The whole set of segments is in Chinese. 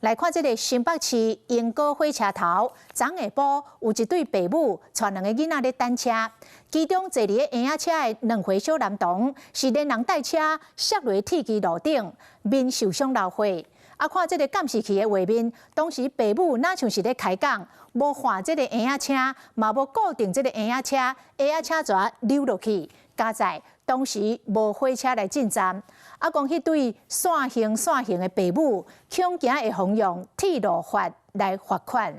來看這個新北市鶯歌火車頭，昨下晡有一對父母帶兩個囡仔咧等車，其中坐佇個嬰仔車的兩歲小男童是連人帶車摔落鐵軌路頂，面受傷流血。看這個監視器的畫面，當時父母哪像是咧開講，無換這個嬰仔車，嘛無固定這個嬰仔車，嬰仔車蛇溜落去。加在當時無火車來進站，講迄對線行的父母，恐驚會妨用鐵路法來罰款。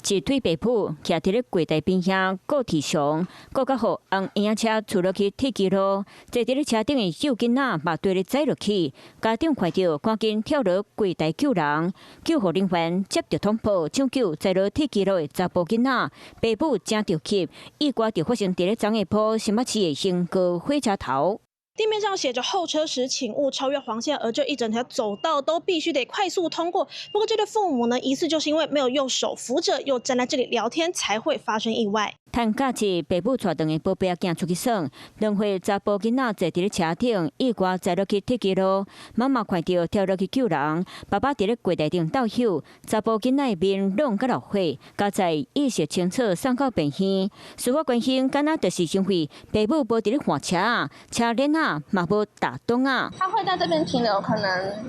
一對爸母徛佇咧櫃台邊遐顧啼上，顧較好，讓嬰仔車出落去鐵軌路，坐佇咧車頂的幼囡仔嘛對咧栽落去，家長看到趕緊跳落櫃台救人，救護人員接到通報搶救栽落鐵軌路的查甫囡仔，爸母正着急，意外就發生佇咧昨下晡新北市的鶯歌火車頭。地面上寫着候車時請勿超越黃線，而這一整條走道都必須得快速通過。不過這對父母呢，疑似就是因為沒有用手扶着，又站在這裡聊天，才會發生意外。趁假期，爸母帶兩個寶貝仔出去耍，兩歲查甫囡仔坐佇咧車頂，意外栽落去鐵軌路，媽媽看到跳落去救人，爸爸佇咧櫃台頂倒休，查甫囡仔的面攏甲流血，加在意識清楚送到病院。司法關心敢若就是因為爸母無佇咧換車，車鏈啊嘛無打洞啊。他會在這邊停留，可能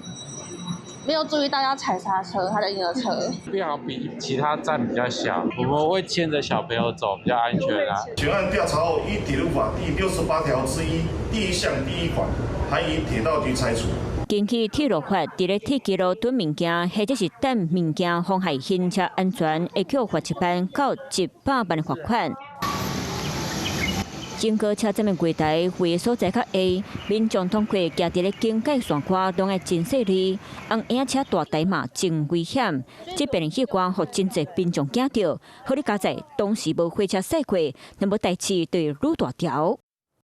沒有注意到要踩剎車，他的嬰兒車。幸好比其他站比較小，我們會牽着小朋友走，比較安全啊。全案調查後，依鐵路法第68條之一第1項第1款，函予鐵道局裁處。根據鐵路法，佇咧鐵軌路囤物件或者是等物件妨害行車安全，會扣罰1萬到100萬的罰款。鶯歌車站的櫃台位所在較下，民眾通過行佇咧警戒線掛，攏愛真細膩，讓嬰仔車大台嘛真危險。這邊的習慣，互真濟民眾驚到，好哩加在當時無火車駛過，那麼代誌就愈大條。